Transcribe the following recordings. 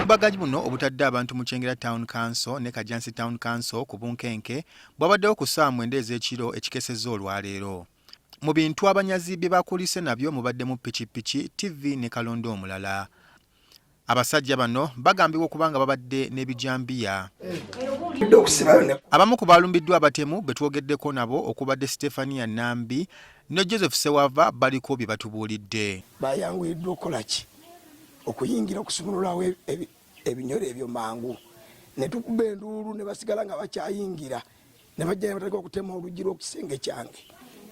Obulumbaganyi buno obutadde abantu mu Kyengera Town Council ne Kajansi Town Council ku bunkenke bwabaddewo ku ssaawa 9 ez'ekiro ekikesezza olwaleero. Mu bintu abanyazi bye bakulise nabyo mubaddemu ppikipiki, TV ne kalondo omulala. Abasajja bano bagambibwa okubanga babadde n'ebijambiya. Abamu ku balumbiddwa abatemu betwogeddeko nabo okubadde Stefania Nambi ne Joseph Sewava baliko bye batubuulidde. Bayanguyiddwa okolaki okuyingira okusumululawo ebinyole ebyo mangu ne tukuba enduulu ne basigala nga bakyayingira ne bajja ne batandika okutema oluggi lw'okisenge kyange.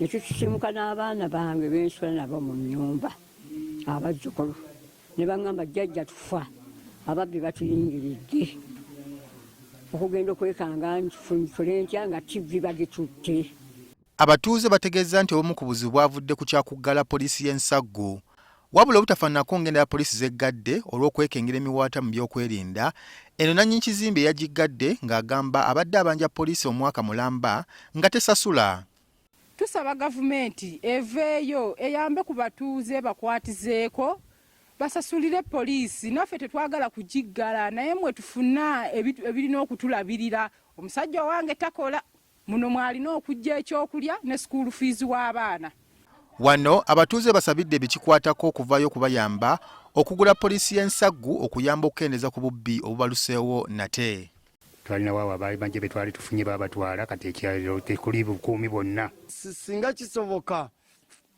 Ne tusimuka n'abaana bange bensula nabo mu nnyumba abazzukulu ne baŋŋamba jjajja tufa ababbi batuyingiridde okugenda okwekanga nfule ntya nga TV bagitutte. Abatuuze bategeeza nti obumu ku buzibu bwavudde ku kyakuggala poliisi y'ensaggu. Wabula obutafaananako ngenda ya poliisi z'eggadde olw'okwekengera emiwaata mu by'okwerinda, eno nannyini kizimbe yagiggadde ng'agamba abadde abanja poliisi omwaka mulamba nga tesasula. Tusaba gavumenti eveeyo eyambe ku batuuze bakwatizeeko basasulire poliisi. Naffe tetwagala kugiggala naye mwe tufuna ebirina okutulabirira. Omusajja wange takola muno mwalina okujja ekyokulya ne school fees w'abaana. Wano abatuuze basabidde bikikwatako okuvaayo okubayamba okugula poliisi y'ensaggu okuyamba okukendeeza ku bubbi obubaluseewo nate. Twalina waawo abaali be twali tufunye babatwala kati ekyalo tekuli bukuumi bonna. Singa kisoboka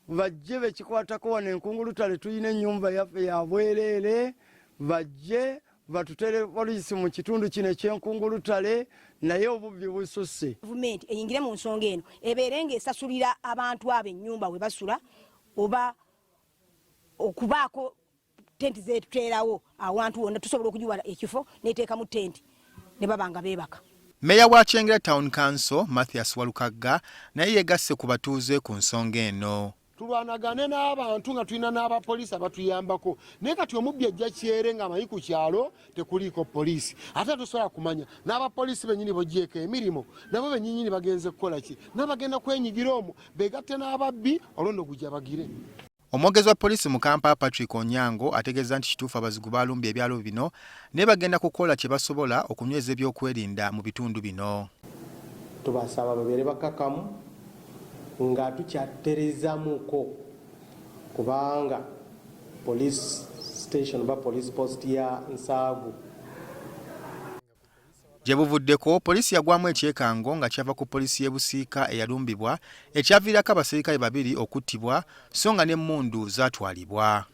bajje bekikwatako wano enkungulutale tuyina ennyumba yaffe ya bwereere bajje batutere poliisi mu kitundu kino eky'enkungulutale naye obubbi bususse. Gavumenti eyingire mu nsonga eno ebeere ng'esasulira abantu abo ennyumba we basula oba okubaako tenti zetuteerawo awantu wonna tusobola okugiwa ekifo n'eteekamu tenti ne babanga beebaka. Meya wa Kyengera Town Council Mathias Walukagga naye yegasse ku batuuze ku nsonga eno. Tulwanagane n'abantu nga tulina n'abapoliisi abatuyambako naye kati omubbi ajja kyere nga amanyi ku kyalo tekuliiko poliisi ate tusobola kumanya n'abapoliisi bennyini boggyeko emirimu nabo bennyini bagenze kukola ki n'abagenda kwenyigira omwo beegatte n'ababbi olwondo gujja bagire. Omwogezi wa poliisi mu Kampala Patrick Onyango ategeeza nti kituufu abazigu balumbye ebyalo bino naye bagenda kukola kye basobola okunyweza ebyokwerinda mu bitundu bino. Tubasaba babeere bakakamu nga tukyaterezamuko kubanga police station ba police post ya Nsaagu gye buvuddeko poliisi yagwamu ekyekango nga kyava ku poliisi y'e Busiika eyalumbibwa ekyaviirako abaserikale babiri okuttibwa so nga n'emmundu zaatwalibwa.